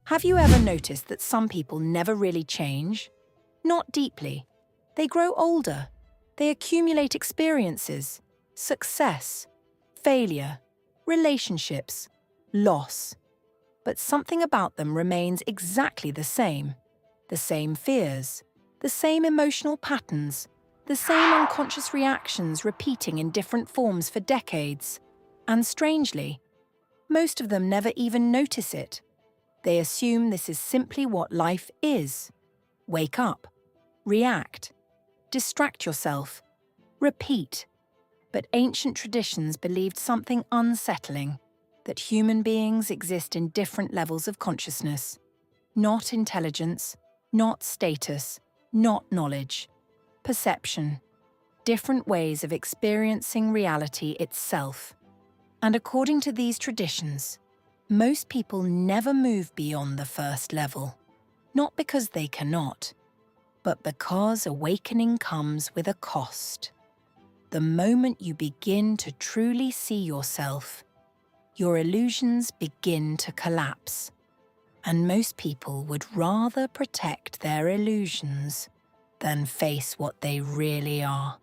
Have you ever noticed that some people never really change? Not deeply. They grow older. They accumulate experiences, success, failure, relationships, loss. But something about them remains exactly the same. The same fears, the same emotional patterns, the same unconscious reactions repeating in different forms for decades. And strangely, most of them never even notice it. They assume this is simply what life is. Wake up, react, distract yourself, repeat. But ancient traditions believed something unsettling, that human beings exist in different levels of consciousness. Not intelligence, not status, not knowledge. Perception. Different ways of experiencing reality itself. And according to these traditions, most people never move beyond the first level. Not because they cannot, but because awakening comes with a cost. The moment you begin to truly see yourself, your illusions begin to collapse. And most people would rather protect their illusions than face what they really are.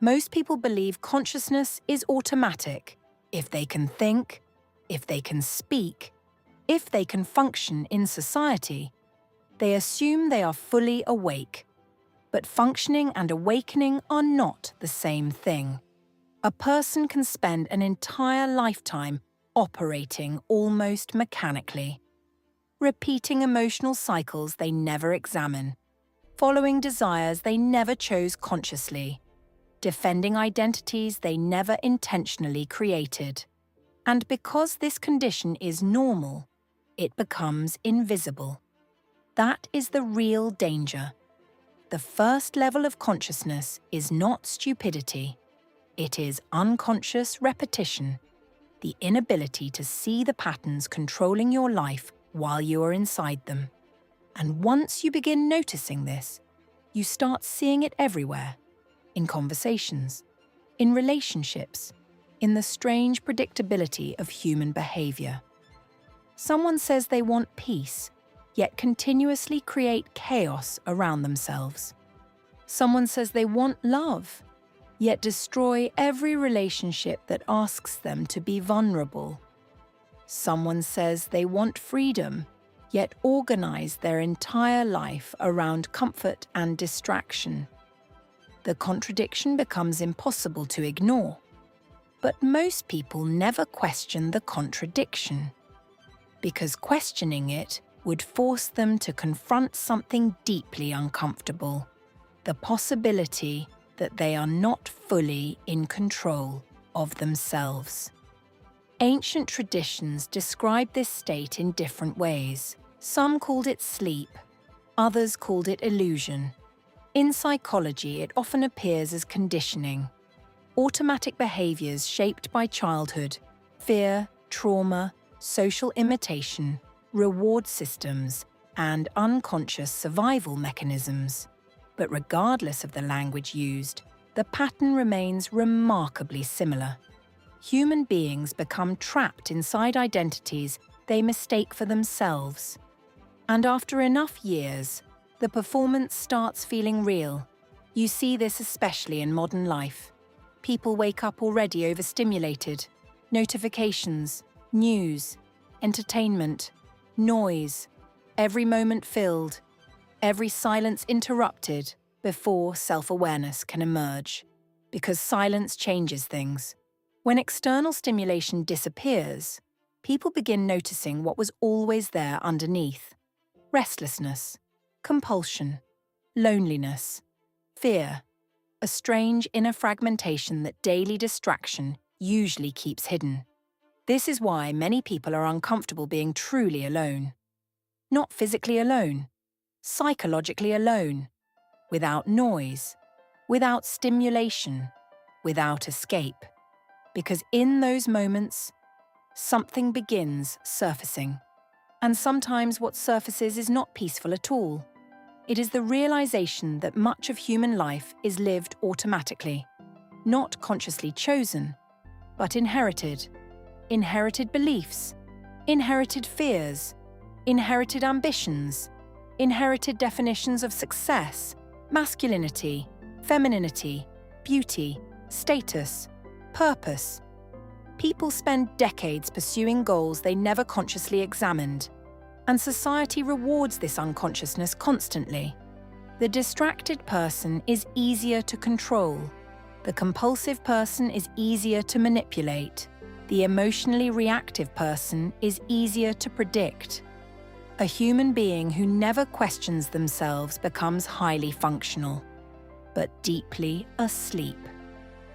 Most people believe consciousness is automatic. If they can think, if they can speak, if they can function in society, they assume they are fully awake. But functioning and awakening are not the same thing. A person can spend an entire lifetime operating almost mechanically, repeating emotional cycles they never examine, following desires they never chose consciously, defending identities they never intentionally created. And because this condition is normal, it becomes invisible. That is the real danger. The first level of consciousness is not stupidity. It is unconscious repetition, the inability to see the patterns controlling your life while you are inside them. And once you begin noticing this, you start seeing it everywhere. In conversations, in relationships, in the strange predictability of human behavior. Someone says they want peace, yet continuously create chaos around themselves. Someone says they want love, yet destroy every relationship that asks them to be vulnerable. Someone says they want freedom, yet organize their entire life around comfort and distraction. The contradiction becomes impossible to ignore. But most people never question the contradiction, because questioning it would force them to confront something deeply uncomfortable, the possibility that they are not fully in control of themselves. Ancient traditions describe this state in different ways. Some called it sleep, others called it illusion. In psychology, it often appears as conditioning. Automatic behaviors shaped by childhood, fear, trauma, social imitation, reward systems, and unconscious survival mechanisms. But regardless of the language used, the pattern remains remarkably similar. Human beings become trapped inside identities they mistake for themselves. And after enough years, the performance starts feeling real. You see this especially in modern life. People wake up already overstimulated. Notifications, news, entertainment, noise, every moment filled, every silence interrupted before self-awareness can emerge. Because silence changes things. When external stimulation disappears, people begin noticing what was always there underneath. Restlessness, compulsion, loneliness, fear, a strange inner fragmentation that daily distraction usually keeps hidden. This is why many people are uncomfortable being truly alone. Not physically alone, psychologically alone, without noise, without stimulation, without escape. Because in those moments, something begins surfacing. And sometimes what surfaces is not peaceful at all. It is the realization that much of human life is lived automatically, not consciously chosen, but inherited. Inherited beliefs, inherited fears, inherited ambitions, inherited definitions of success, masculinity, femininity, beauty, status, purpose. People spend decades pursuing goals they never consciously examined, and society rewards this unconsciousness constantly. The distracted person is easier to control. The compulsive person is easier to manipulate. The emotionally reactive person is easier to predict. A human being who never questions themselves becomes highly functional, but deeply asleep.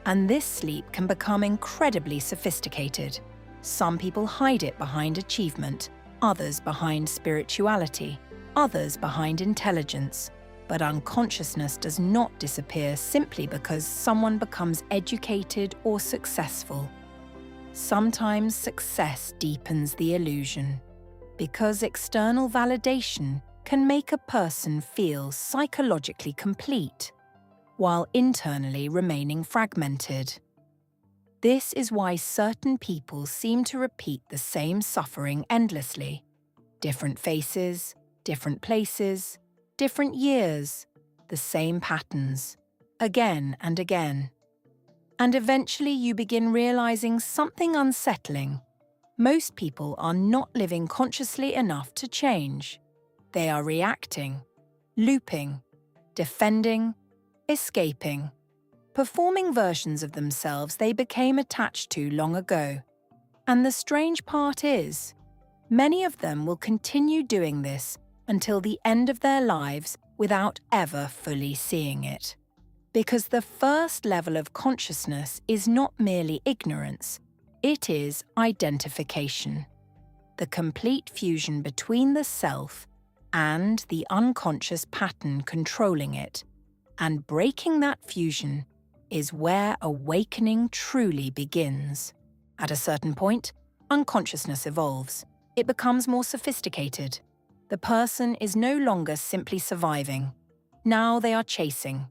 And this sleep can become incredibly sophisticated. Some people hide it behind achievement, others behind spirituality, others behind intelligence. But unconsciousness does not disappear simply because someone becomes educated or successful. Sometimes success deepens the illusion, because external validation can make a person feel psychologically complete, while internally remaining fragmented. This is why certain people seem to repeat the same suffering endlessly. Different faces, different places, different years, the same patterns, again and again. And eventually you begin realizing something unsettling. Most people are not living consciously enough to change. They are reacting, looping, defending, escaping, performing versions of themselves they became attached to long ago. And the strange part is, many of them will continue doing this until the end of their lives without ever fully seeing it. Because the first level of consciousness is not merely ignorance, it is identification. The complete fusion between the self and the unconscious pattern controlling it. And breaking that fusion is where awakening truly begins. At a certain point, unconsciousness evolves. It becomes more sophisticated. The person is no longer simply surviving. Now they are chasing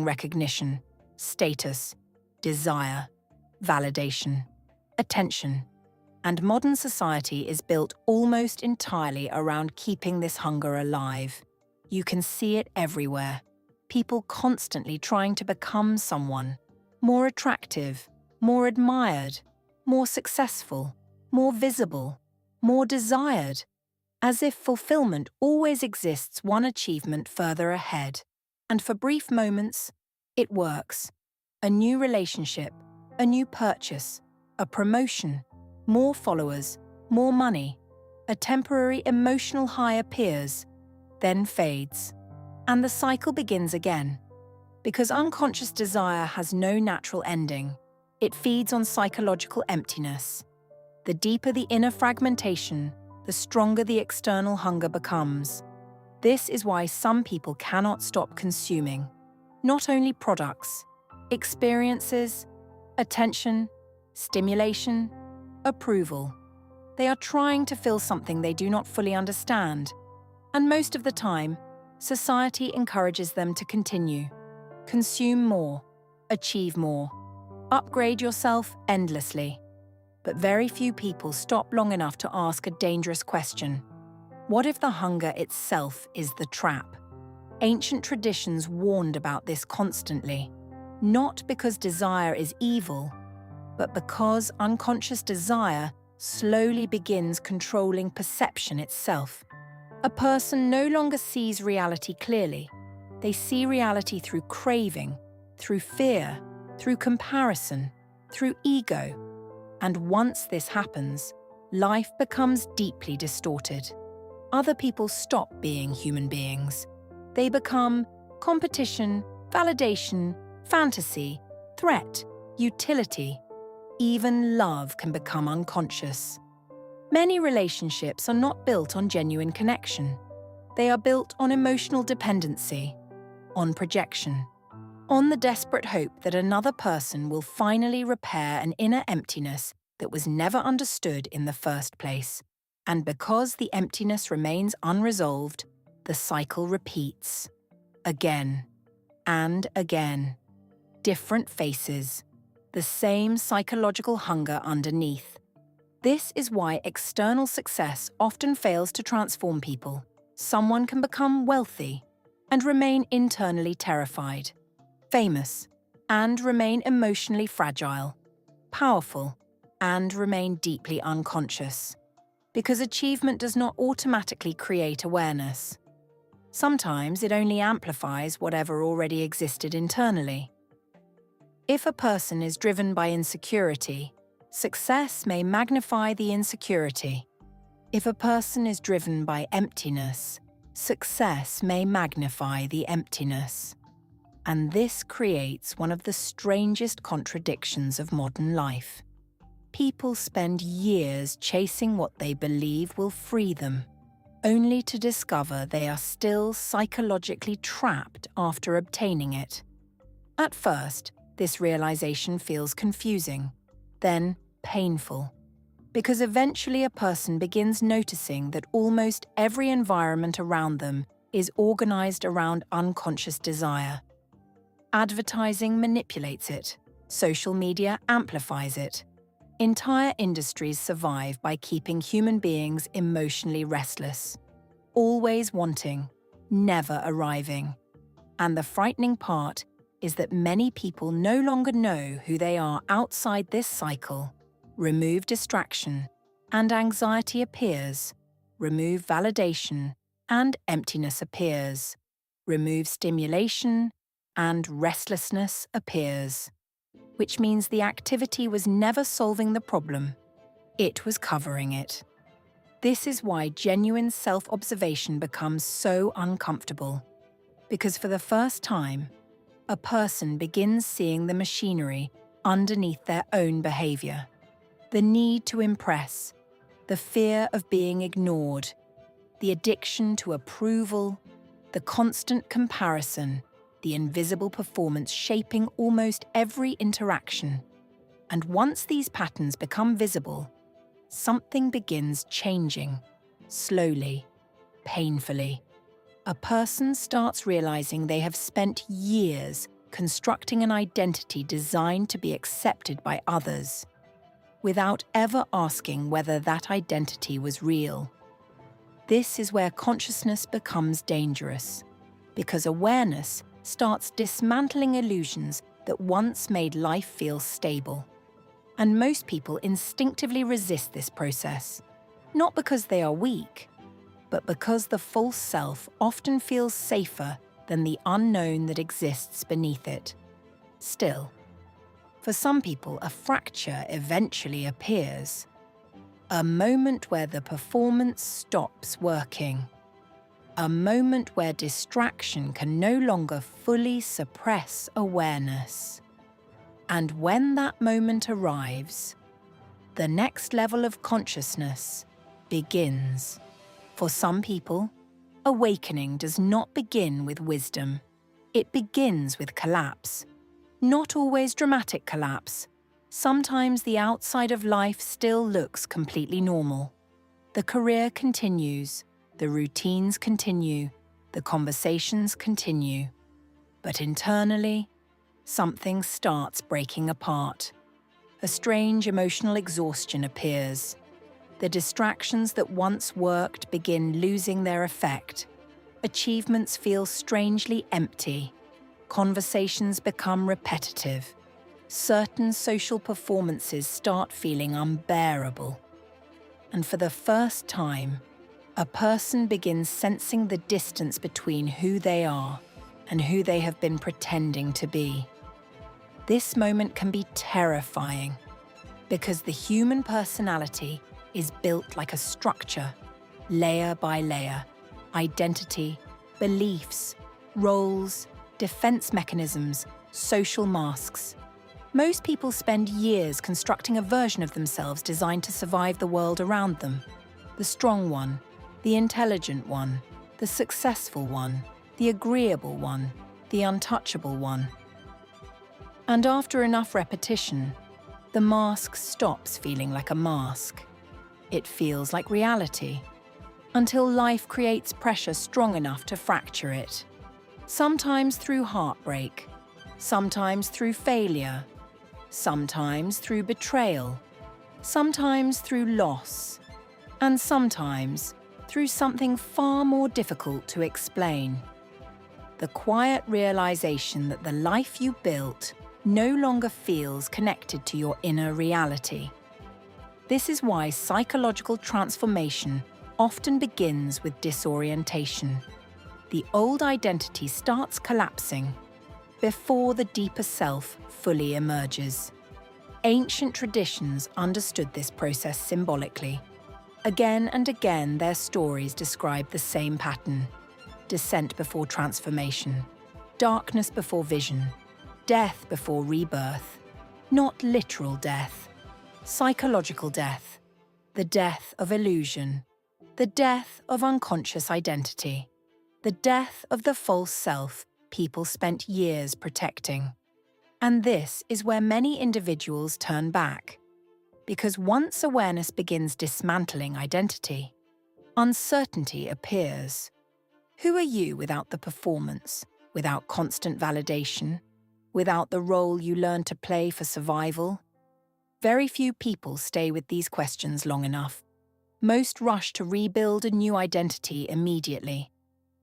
recognition, status, desire, validation, attention. And modern society is built almost entirely around keeping this hunger alive. You can see it everywhere. People constantly trying to become someone, more attractive, more admired, more successful, more visible, more desired, as if fulfillment always exists one achievement further ahead. And for brief moments, it works. A new relationship, a new purchase, a promotion, more followers, more money, a temporary emotional high appears, then fades. And the cycle begins again. Because unconscious desire has no natural ending, it feeds on psychological emptiness. The deeper the inner fragmentation, the stronger the external hunger becomes. This is why some people cannot stop consuming. Not only products, experiences, attention, stimulation, approval. They are trying to fill something they do not fully understand. And most of the time, society encourages them to continue. Consume more, achieve more, upgrade yourself endlessly. But very few people stop long enough to ask a dangerous question. What if the hunger itself is the trap? Ancient traditions warned about this constantly, not because desire is evil, but because unconscious desire slowly begins controlling perception itself. A person no longer sees reality clearly. They see reality through craving, through fear, through comparison, through ego. And once this happens, life becomes deeply distorted. Other people stop being human beings. They become competition, validation, fantasy, threat, utility. Even love can become unconscious. Many relationships are not built on genuine connection. They are built on emotional dependency, on projection, on the desperate hope that another person will finally repair an inner emptiness that was never understood in the first place. And because the emptiness remains unresolved, the cycle repeats. Again and again. Different faces, the same psychological hunger underneath. This is why external success often fails to transform people. Someone can become wealthy and remain internally terrified, famous and remain emotionally fragile, powerful and remain deeply unconscious, because achievement does not automatically create awareness. Sometimes it only amplifies whatever already existed internally. If a person is driven by insecurity, success may magnify the insecurity. If a person is driven by emptiness, success may magnify the emptiness. And this creates one of the strangest contradictions of modern life. People spend years chasing what they believe will free them, only to discover they are still psychologically trapped after obtaining it. At first, this realization feels confusing, then painful, because eventually a person begins noticing that almost every environment around them is organized around unconscious desire. Advertising manipulates it. Social media amplifies it. Entire industries survive by keeping human beings emotionally restless, always wanting, never arriving. And the frightening part is that many people no longer know who they are outside this cycle. Remove distraction, and anxiety appears. Remove validation, and emptiness appears. Remove stimulation, and restlessness appears. Which means the activity was never solving the problem. It was covering it. This is why genuine self-observation becomes so uncomfortable. Because for the first time, a person begins seeing the machinery underneath their own behavior. The need to impress, the fear of being ignored, the addiction to approval, the constant comparison, the invisible performance shaping almost every interaction. And once these patterns become visible, something begins changing, slowly, painfully. A person starts realizing they have spent years constructing an identity designed to be accepted by others, without ever asking whether that identity was real. This is where consciousness becomes dangerous, because awareness starts dismantling illusions that once made life feel stable. And most people instinctively resist this process, not because they are weak, but because the false self often feels safer than the unknown that exists beneath it. Still, for some people, a fracture eventually appears. A moment where the performance stops working. A moment where distraction can no longer fully suppress awareness. And when that moment arrives, the next level of consciousness begins. For some people, awakening does not begin with wisdom. It begins with collapse. Not always dramatic collapse. Sometimes the outside of life still looks completely normal. The career continues, the routines continue, the conversations continue. But internally, something starts breaking apart. A strange emotional exhaustion appears. The distractions that once worked begin losing their effect. Achievements feel strangely empty. Conversations become repetitive. Certain social performances start feeling unbearable. And for the first time, a person begins sensing the distance between who they are and who they have been pretending to be. This moment can be terrifying, because the human personality is built like a structure, layer by layer. Identity, beliefs, roles, defense mechanisms, social masks. Most people spend years constructing a version of themselves designed to survive the world around them. The strong one, the intelligent one, the successful one, the agreeable one, the untouchable one. And after enough repetition, the mask stops feeling like a mask. It feels like reality, until life creates pressure strong enough to fracture it. Sometimes through heartbreak, sometimes through failure, sometimes through betrayal, sometimes through loss, and sometimes through something far more difficult to explain. The quiet realization that the life you built no longer feels connected to your inner reality. This is why psychological transformation often begins with disorientation. The old identity starts collapsing before the deeper self fully emerges. Ancient traditions understood this process symbolically. Again and again, their stories describe the same pattern: descent before transformation, darkness before vision, death before rebirth. Not literal death, psychological death, the death of illusion, the death of unconscious identity, the death of the false self people spent years protecting. And this is where many individuals turn back. Because once awareness begins dismantling identity, uncertainty appears. Who are you without the performance, without constant validation, without the role you learn to play for survival? Very few people stay with these questions long enough. Most rush to rebuild a new identity immediately.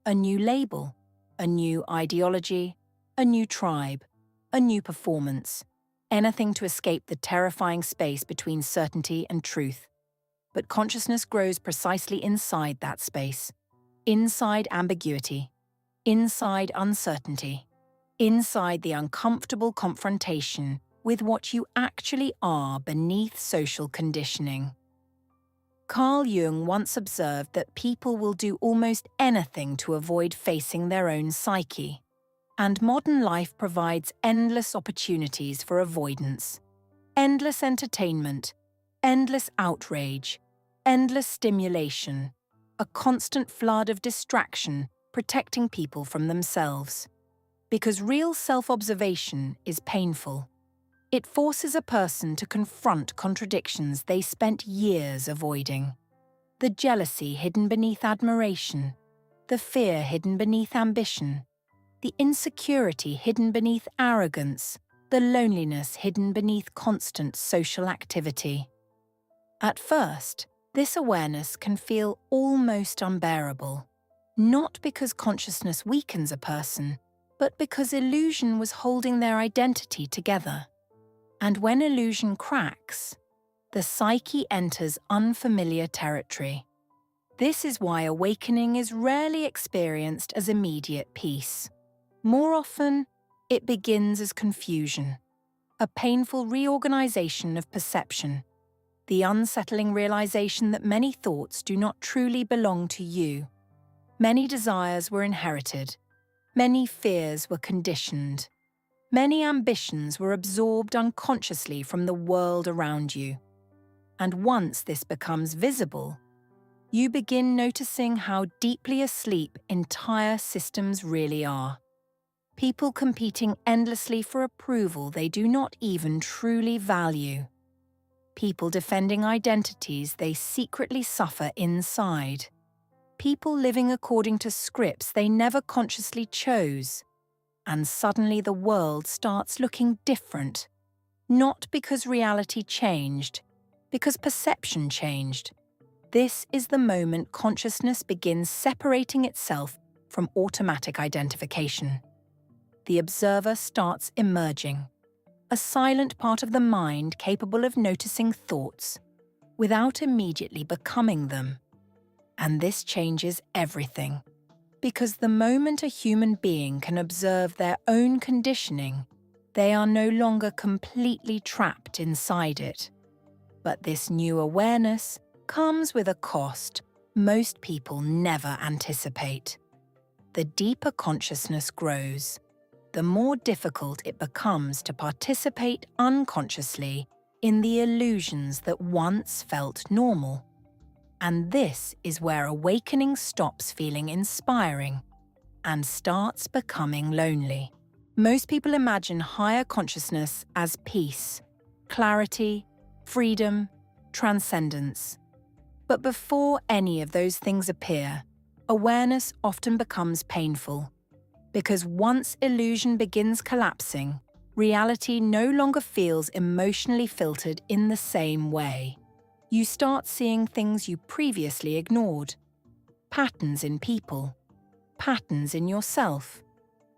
A new label, a new ideology, a new tribe, a new performance. Anything to escape the terrifying space between certainty and truth. But consciousness grows precisely inside that space. Inside ambiguity. Inside uncertainty. Inside the uncomfortable confrontation with what you actually are beneath social conditioning. Carl Jung once observed that people will do almost anything to avoid facing their own psyche. And modern life provides endless opportunities for avoidance. Endless entertainment, endless outrage, endless stimulation, a constant flood of distraction protecting people from themselves. Because real self-observation is painful. It forces a person to confront contradictions they spent years avoiding. The jealousy hidden beneath admiration, the fear hidden beneath ambition, the insecurity hidden beneath arrogance, the loneliness hidden beneath constant social activity. At first, this awareness can feel almost unbearable, not because consciousness weakens a person, but because illusion was holding their identity together. And when illusion cracks, the psyche enters unfamiliar territory. This is why awakening is rarely experienced as immediate peace. More often, it begins as confusion, a painful reorganization of perception, the unsettling realization that many thoughts do not truly belong to you. Many desires were inherited, many fears were conditioned, many ambitions were absorbed unconsciously from the world around you. And once this becomes visible, you begin noticing how deeply asleep entire systems really are. People competing endlessly for approval they do not even truly value. People defending identities they secretly suffer inside. People living according to scripts they never consciously chose. And suddenly the world starts looking different. Not because reality changed, because perception changed. This is the moment consciousness begins separating itself from automatic identification. The observer starts emerging, a silent part of the mind capable of noticing thoughts without immediately becoming them. And this changes everything, because the moment a human being can observe their own conditioning, they are no longer completely trapped inside it. But this new awareness comes with a cost most people never anticipate. The deeper consciousness grows, the more difficult it becomes to participate unconsciously in the illusions that once felt normal. And this is where awakening stops feeling inspiring and starts becoming lonely. Most people imagine higher consciousness as peace, clarity, freedom, transcendence. But before any of those things appear, awareness often becomes painful. Because once illusion begins collapsing, Reality no longer feels emotionally filtered in the same way. You start seeing things you previously ignored. Patterns in people. Patterns in yourself.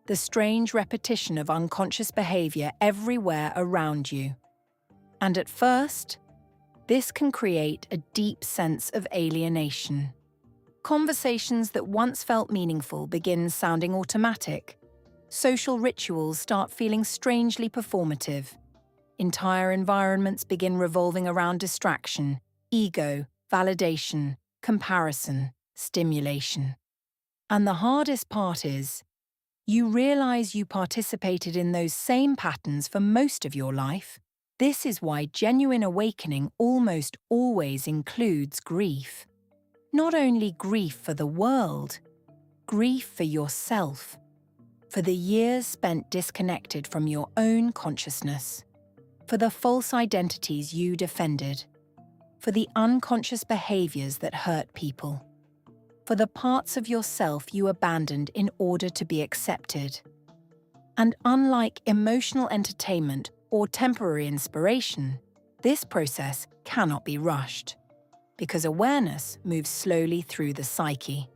The strange repetition of unconscious behavior everywhere around you. And at first, this can create a deep sense of alienation. Conversations that once felt meaningful begin sounding automatic. Social rituals start feeling strangely performative. Entire environments begin revolving around distraction, ego, validation, comparison, stimulation. And the hardest part is, you realize you participated in those same patterns for most of your life. This is why genuine awakening almost always includes grief. Not only grief for the world, grief for yourself, for the years spent disconnected from your own consciousness, for the false identities you defended, for the unconscious behaviors that hurt people, for the parts of yourself you abandoned in order to be accepted. And unlike emotional entertainment or temporary inspiration, this process cannot be rushed, because awareness moves slowly through the psyche,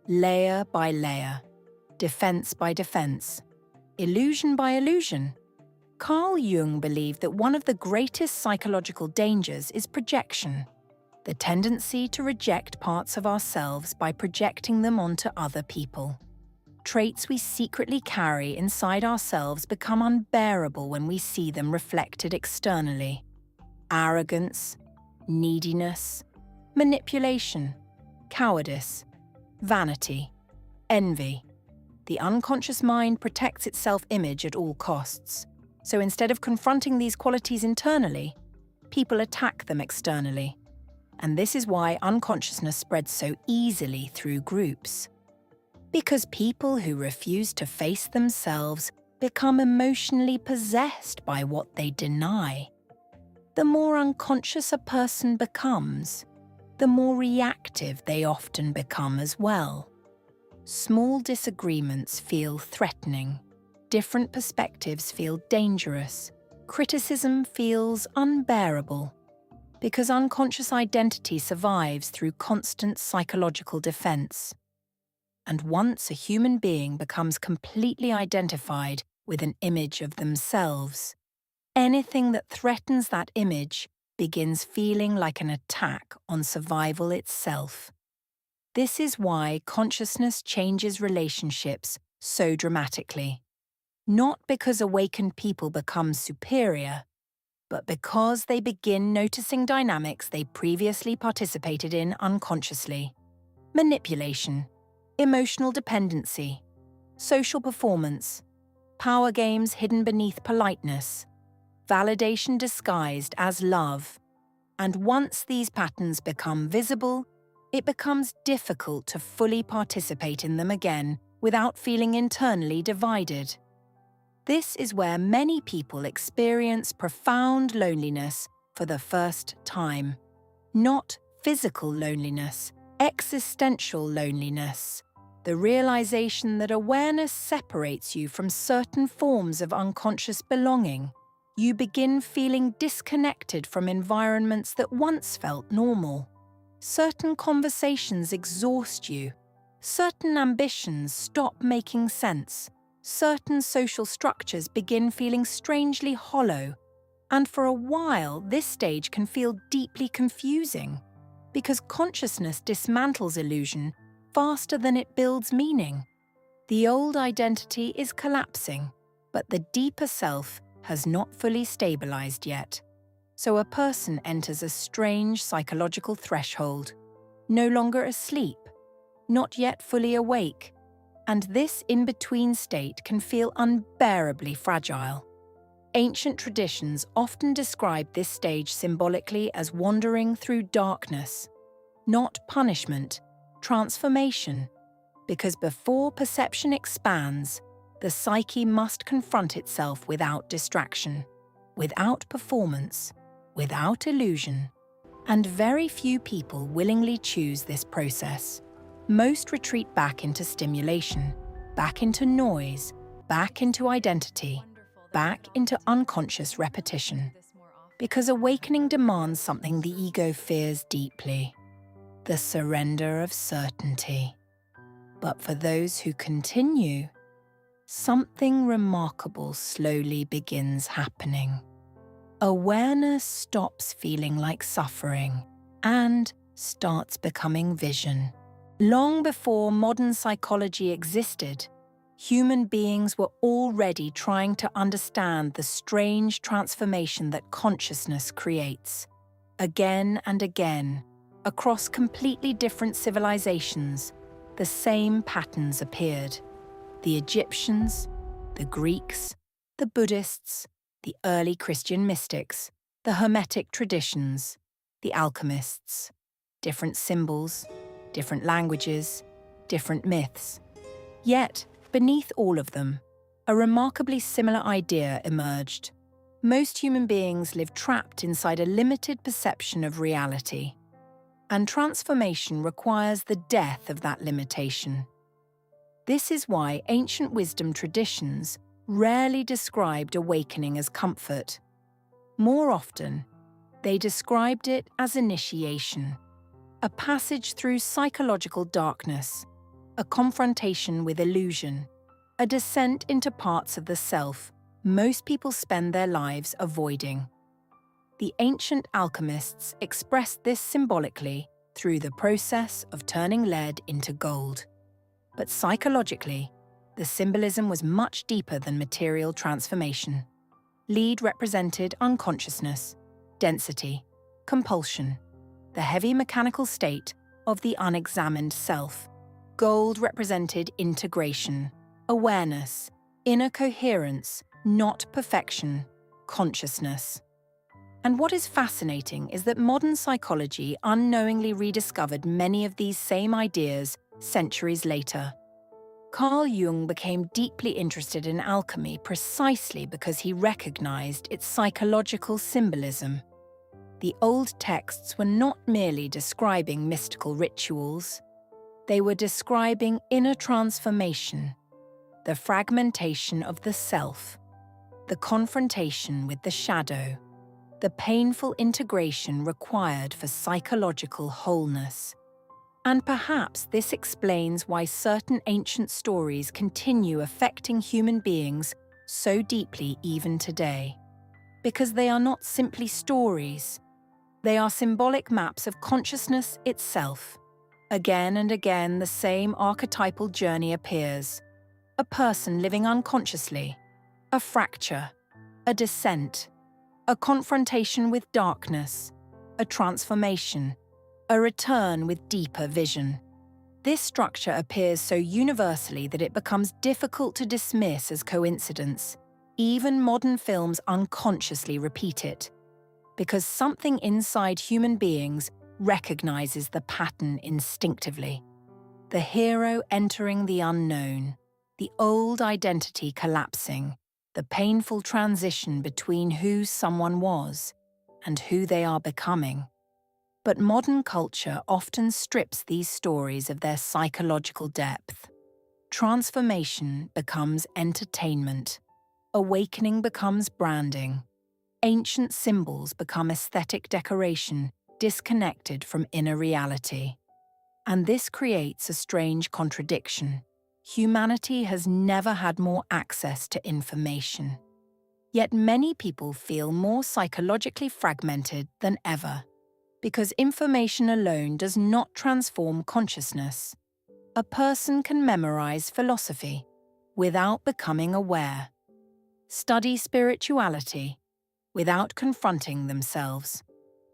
layer by layer, defense by defense, illusion by illusion. Carl Jung believed that one of the greatest psychological dangers is projection, the tendency to reject parts of ourselves by projecting them onto other people. Traits we secretly carry inside ourselves become unbearable when we see them reflected externally. Arrogance, neediness, manipulation, cowardice, vanity, envy. The unconscious mind protects its self-image at all costs. So instead of confronting these qualities internally, people attack them externally. And this is why unconsciousness spreads so easily through groups. Because people who refuse to face themselves become emotionally possessed by what they deny. The more unconscious a person becomes, the more reactive they often become as well. Small disagreements feel threatening. Different perspectives feel dangerous. Criticism feels unbearable. Because unconscious identity survives through constant psychological defense. And once a human being becomes completely identified with an image of themselves, anything that threatens that image begins feeling like an attack on survival itself. This is why consciousness changes relationships so dramatically. Not because awakened people become superior, but because they begin noticing dynamics they previously participated in unconsciously. Manipulation, emotional dependency, social performance, power games hidden beneath politeness, validation disguised as love. And once these patterns become visible, it becomes difficult to fully participate in them again without feeling internally divided. This is where many people experience profound loneliness for the first time. Not physical loneliness, existential loneliness. The realization that awareness separates you from certain forms of unconscious belonging. You begin feeling disconnected from environments that once felt normal. Certain conversations exhaust you. Certain ambitions stop making sense. Certain social structures begin feeling strangely hollow. And for a while, this stage can feel deeply confusing, because consciousness dismantles illusion faster than it builds meaning. The old identity is collapsing, but the deeper self has not fully stabilized yet. So a person enters a strange psychological threshold, no longer asleep, not yet fully awake, and this in-between state can feel unbearably fragile. Ancient traditions often describe this stage symbolically as wandering through darkness, not punishment, transformation, because before perception expands, the psyche must confront itself without distraction, without performance, without illusion. And very few people willingly choose this process. Most retreat back into stimulation, back into noise, back into identity. back into unconscious repetition. Because awakening demands something the ego fears deeply: the surrender of certainty. But for those who continue, something remarkable slowly begins happening. Awareness stops feeling like suffering and starts becoming vision. Long before modern psychology existed, human beings were already trying to understand the strange transformation that consciousness creates. Again and again, across completely different civilizations, the same patterns appeared. The Egyptians, the Greeks, the Buddhists, the early Christian mystics, the Hermetic traditions, the alchemists. Different symbols, different languages, different myths. Yet, beneath all of them, a remarkably similar idea emerged. Most human beings live trapped inside a limited perception of reality, and transformation requires the death of that limitation. This is why ancient wisdom traditions rarely described awakening as comfort. More often, they described it as initiation, a passage through psychological darkness, a confrontation with illusion, a descent into parts of the self most people spend their lives avoiding. The ancient alchemists expressed this symbolically through the process of turning lead into gold. But psychologically, the symbolism was much deeper than material transformation. Lead represented unconsciousness, density, compulsion, the heavy mechanical state of the unexamined self. Gold represented integration, awareness, inner coherence, not perfection, consciousness. And what is fascinating is that modern psychology unknowingly rediscovered many of these same ideas centuries later. Carl Jung became deeply interested in alchemy precisely because he recognized its psychological symbolism. The old texts were not merely describing mystical rituals. They were describing inner transformation, the fragmentation of the self, the confrontation with the shadow, the painful integration required for psychological wholeness. And perhaps this explains why certain ancient stories continue affecting human beings so deeply even today. Because they are not simply stories, they are symbolic maps of consciousness itself. Again and again, the same archetypal journey appears: a person living unconsciously, a fracture, a descent, a confrontation with darkness, a transformation, a return with deeper vision. This structure appears so universally that it becomes difficult to dismiss as coincidence. Even modern films unconsciously repeat it, because something inside human beings recognizes the pattern instinctively. The hero entering the unknown, the old identity collapsing, the painful transition between who someone was and who they are becoming. But modern culture often strips these stories of their psychological depth. Transformation becomes entertainment. Awakening becomes branding. Ancient symbols become aesthetic decoration, disconnected from inner reality. And this creates a strange contradiction. Humanity has never had more access to information. Yet many people feel more psychologically fragmented than ever. Because information alone does not transform consciousness. A person can memorize philosophy without becoming aware, study spirituality without confronting themselves,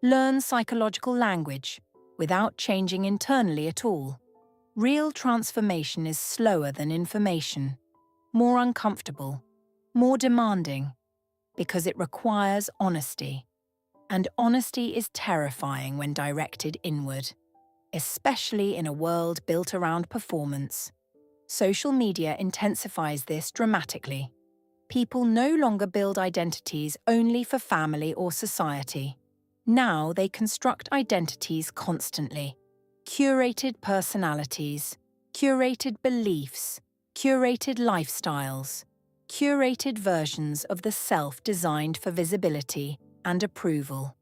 learn psychological language without changing internally at all. Real transformation is slower than information, more uncomfortable, more demanding, because it requires honesty. And honesty is terrifying when directed inward, especially in a world built around performance. Social media intensifies this dramatically. People no longer build identities only for family or society. Now they construct identities constantly. Curated personalities, curated beliefs, curated lifestyles, curated versions of the self designed for visibility and approval.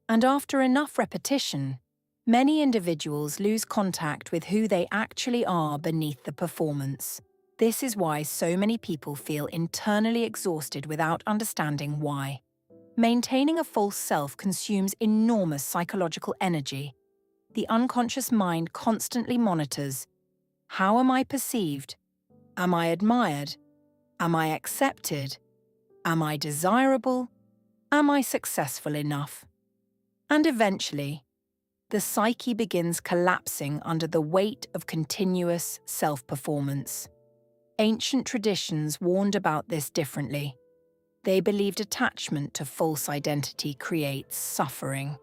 And after enough repetition, many individuals lose contact with who they actually are beneath the performance. This is why so many people feel internally exhausted without understanding why. Maintaining a false self consumes enormous psychological energy. The unconscious mind constantly monitors: how am I perceived? Am I admired? Am I accepted? Am I desirable? Am I successful enough? And eventually, the psyche begins collapsing under the weight of continuous self-performance. Ancient traditions warned about this differently. They believed attachment to false identity creates suffering.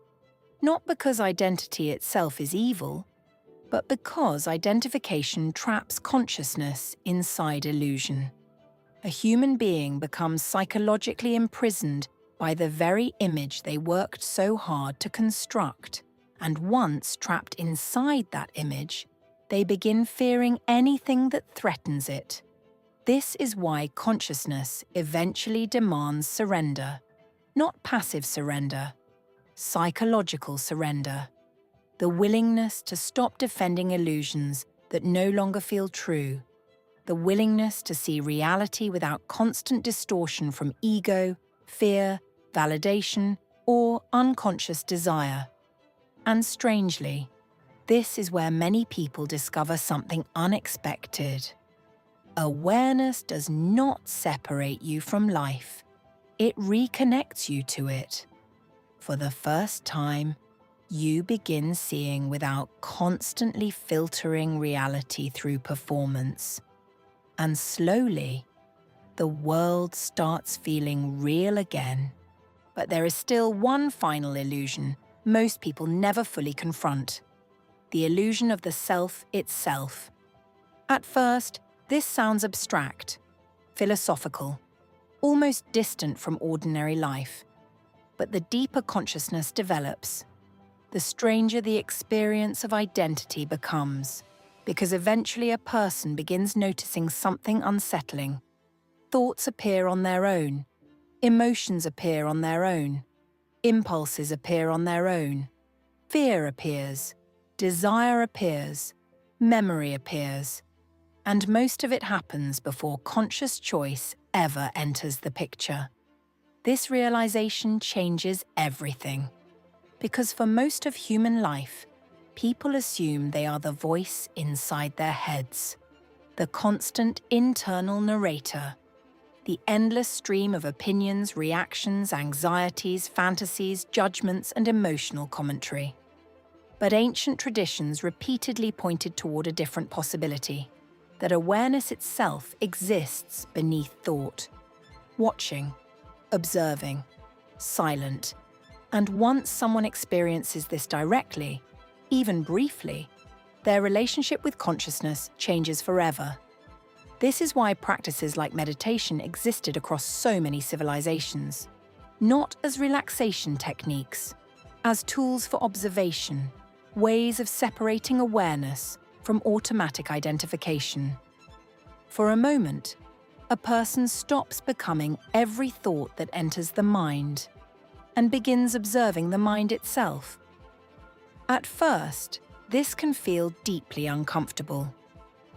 Not because identity itself is evil, but because identification traps consciousness inside illusion. A human being becomes psychologically imprisoned by the very image they worked so hard to construct, and once trapped inside that image, they begin fearing anything that threatens it. This is why consciousness eventually demands surrender, not passive surrender, psychological surrender. The willingness to stop defending illusions that no longer feel true. The willingness to see reality without constant distortion from ego, fear, validation, or unconscious desire. And strangely, this is where many people discover something unexpected. Awareness does not separate you from life. It reconnects you to it. For the first time, you begin seeing without constantly filtering reality through performance. And slowly, the world starts feeling real again. But there is still one final illusion most people never fully confront: the illusion of the self itself. At first, this sounds abstract, philosophical, almost distant from ordinary life. But the deeper consciousness develops, the stranger the experience of identity becomes, because eventually a person begins noticing something unsettling. Thoughts appear on their own, emotions appear on their own, impulses appear on their own, fear appears, desire appears, memory appears, and most of it happens before conscious choice ever enters the picture. This realization changes everything, because for most of human life, people assume they are the voice inside their heads, the constant internal narrator, the endless stream of opinions, reactions, anxieties, fantasies, judgments, and emotional commentary. But ancient traditions repeatedly pointed toward a different possibility: that awareness itself exists beneath thought, watching, observing, silent. And once someone experiences this directly, even briefly, their relationship with consciousness changes forever. This is why practices like meditation existed across so many civilizations, not as relaxation techniques, as tools for observation, ways of separating awareness from automatic identification. For a moment, a person stops becoming every thought that enters the mind and begins observing the mind itself. At first, this can feel deeply uncomfortable,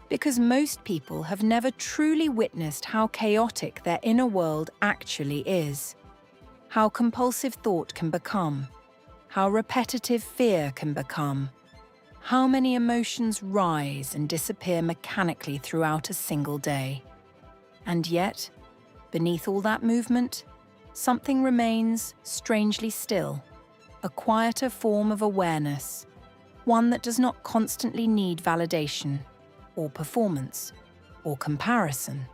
because most people have never truly witnessed how chaotic their inner world actually is, how compulsive thought can become, how repetitive fear can become, how many emotions rise and disappear mechanically throughout a single day. And yet, beneath all that movement, something remains strangely still, a quieter form of awareness, one that does not constantly need validation, or performance, or comparison.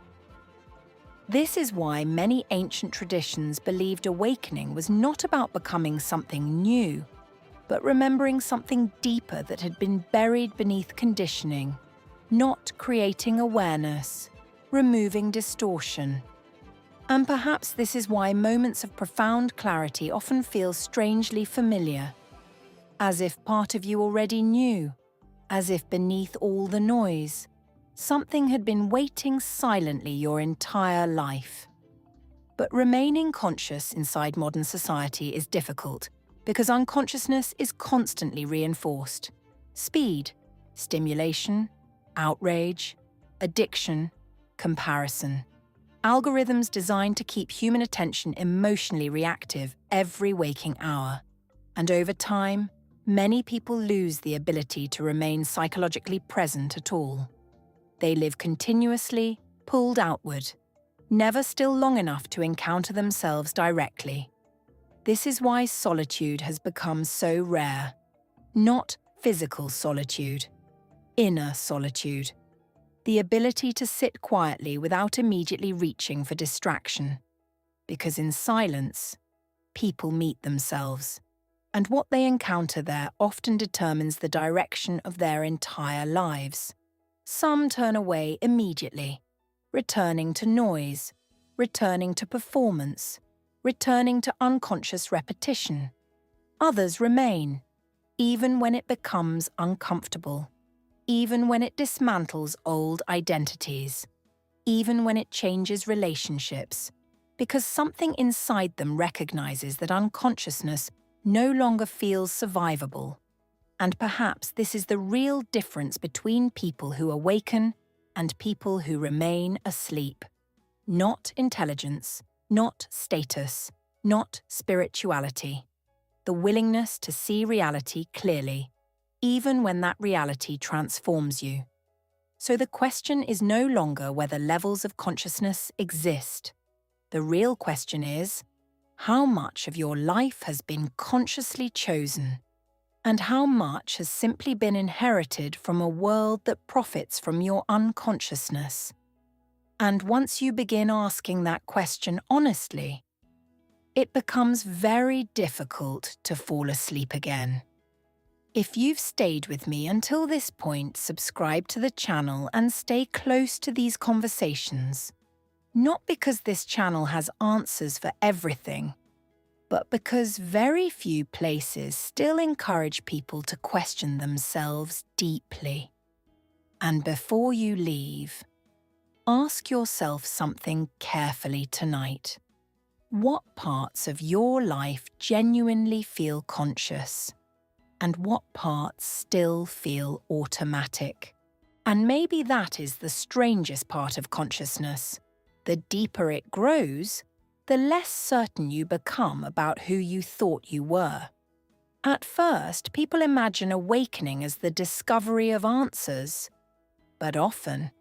This is why many ancient traditions believed awakening was not about becoming something new, but remembering something deeper that had been buried beneath conditioning, not creating awareness, removing distortion. And perhaps this is why moments of profound clarity often feel strangely familiar, as if part of you already knew, as if beneath all the noise, Something had been waiting silently your entire life. But remaining conscious inside modern society is difficult because unconsciousness is constantly reinforced. Speed, stimulation, outrage, addiction, comparison. Algorithms designed to keep human attention emotionally reactive every waking hour. And over time, many people lose the ability to remain psychologically present at all. They live continuously, pulled outward, never still long enough to encounter themselves directly. This is why solitude has become so rare. Not physical solitude, inner solitude. The ability to sit quietly without immediately reaching for distraction. Because in silence, people meet themselves. And what they encounter there often determines the direction of their entire lives. Some turn away immediately, returning to noise, returning to performance, returning to unconscious repetition. Others remain, even when it becomes uncomfortable, even when it dismantles old identities, even when it changes relationships, because something inside them recognizes that unconsciousness no longer feels survivable. And perhaps this is the real difference between people who awaken and people who remain asleep. Not intelligence, not status, not spirituality. The willingness to see reality clearly, even when that reality transforms you. So the question is no longer whether levels of consciousness exist. The real question is, how much of your life has been consciously chosen? And how much has simply been inherited from a world that profits from your unconsciousness? And once you begin asking that question honestly, it becomes very difficult to fall asleep again. If you've stayed with me until this point, subscribe to the channel and stay close to these conversations. Not because this channel has answers for everything, but because very few places still encourage people to question themselves deeply. And before you leave, ask yourself something carefully tonight. What parts of your life genuinely feel conscious? And what parts still feel automatic? And maybe that is the strangest part of consciousness. The deeper it grows, the less certain you become about who you thought you were. At first, people imagine awakening as the discovery of answers. But often,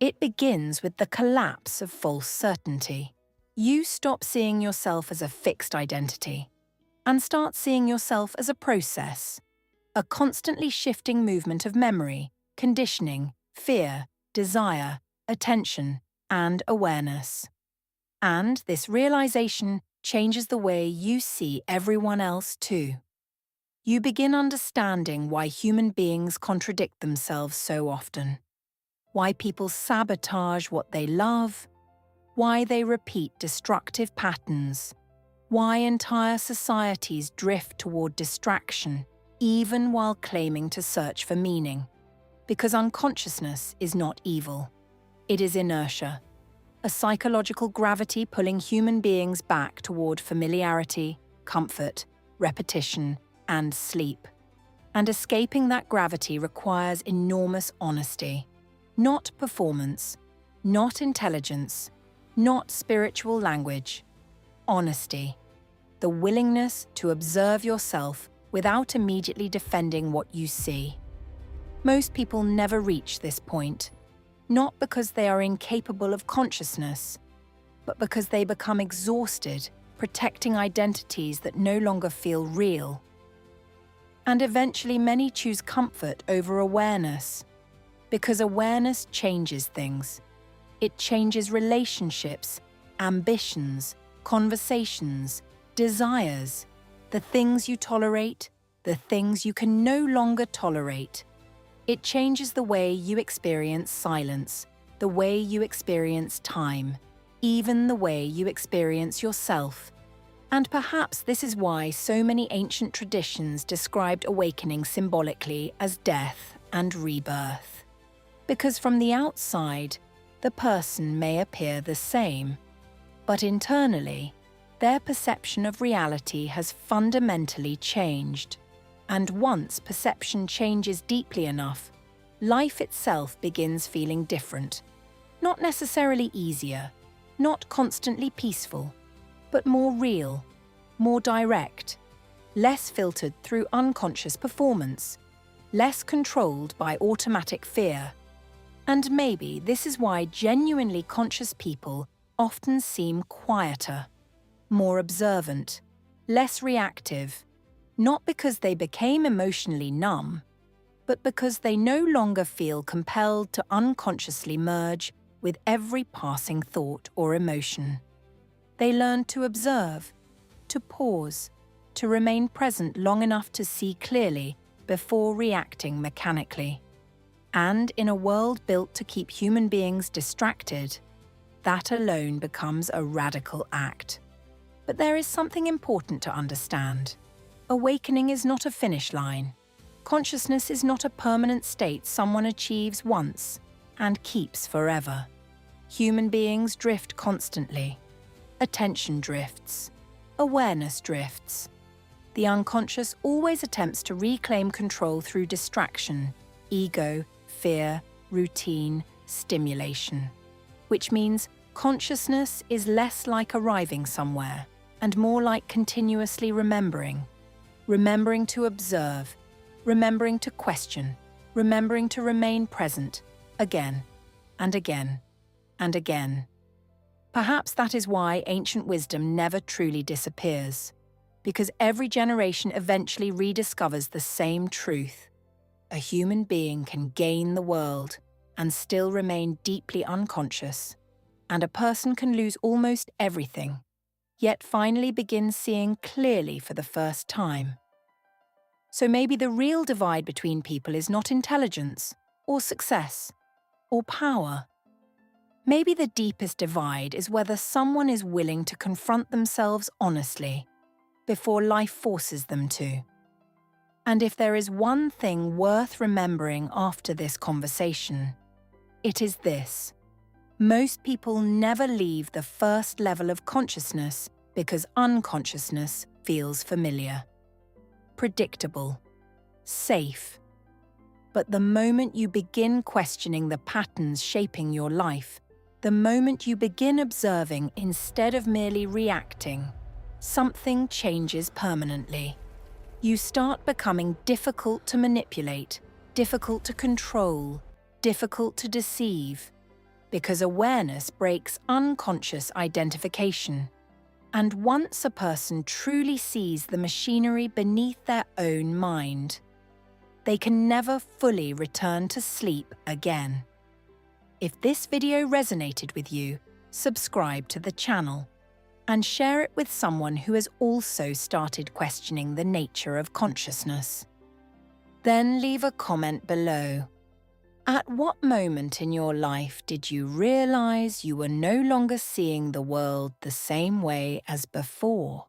it begins with the collapse of false certainty. You stop seeing yourself as a fixed identity and start seeing yourself as a process, a constantly shifting movement of memory, conditioning, fear, desire, attention, and awareness. And this realization changes the way you see everyone else too. You begin understanding why human beings contradict themselves so often, why people sabotage what they love, why they repeat destructive patterns, why entire societies drift toward distraction even while claiming to search for meaning. Because unconsciousness is not evil. It is inertia, a psychological gravity pulling human beings back toward familiarity, comfort, repetition, and sleep. And escaping that gravity requires enormous honesty. Not performance, not intelligence, not spiritual language. Honesty. The willingness to observe yourself without immediately defending what you see. Most people never reach this point, not because they are incapable of consciousness, but because they become exhausted protecting identities that no longer feel real. And eventually many choose comfort over awareness, because awareness changes things. It changes relationships, ambitions, conversations, desires, the things you tolerate, the things you can no longer tolerate. It changes the way you experience silence, the way you experience time, even the way you experience yourself. And perhaps this is why so many ancient traditions described awakening symbolically as death and rebirth. Because from the outside, the person may appear the same, but internally, their perception of reality has fundamentally changed. And once perception changes deeply enough, life itself begins feeling different. Not necessarily easier, not constantly peaceful, but more real, more direct, less filtered through unconscious performance, less controlled by automatic fear. And maybe this is why genuinely conscious people often seem quieter, more observant, less reactive, not because they became emotionally numb, but because they no longer feel compelled to unconsciously merge with every passing thought or emotion. They learn to observe, to pause, to remain present long enough to see clearly before reacting mechanically. And in a world built to keep human beings distracted, that alone becomes a radical act. But there is something important to understand. Awakening is not a finish line. Consciousness is not a permanent state someone achieves once and keeps forever. Human beings drift constantly. Attention drifts. Awareness drifts. The unconscious always attempts to reclaim control through distraction, ego, fear, routine, stimulation. Which means consciousness is less like arriving somewhere and more like continuously remembering. Remembering to observe, remembering to question, remembering to remain present, again and again and again. Perhaps that is why ancient wisdom never truly disappears, because every generation eventually rediscovers the same truth. A human being can gain the world and still remain deeply unconscious, and a person can lose almost everything, yet finally begin seeing clearly for the first time. So maybe the real divide between people is not intelligence, or success, or power. Maybe the deepest divide is whether someone is willing to confront themselves honestly before life forces them to. And if there is one thing worth remembering after this conversation, it is this. Most people never leave the first level of consciousness because unconsciousness feels familiar, predictable, safe. But the moment you begin questioning the patterns shaping your life, the moment you begin observing instead of merely reacting, something changes permanently. You start becoming difficult to manipulate, difficult to control, difficult to deceive, because awareness breaks unconscious identification. And once a person truly sees the machinery beneath their own mind, they can never fully return to sleep again. If this video resonated with you, subscribe to the channel and share it with someone who has also started questioning the nature of consciousness. Then leave a comment below. At what moment in your life did you realize you were no longer seeing the world the same way as before?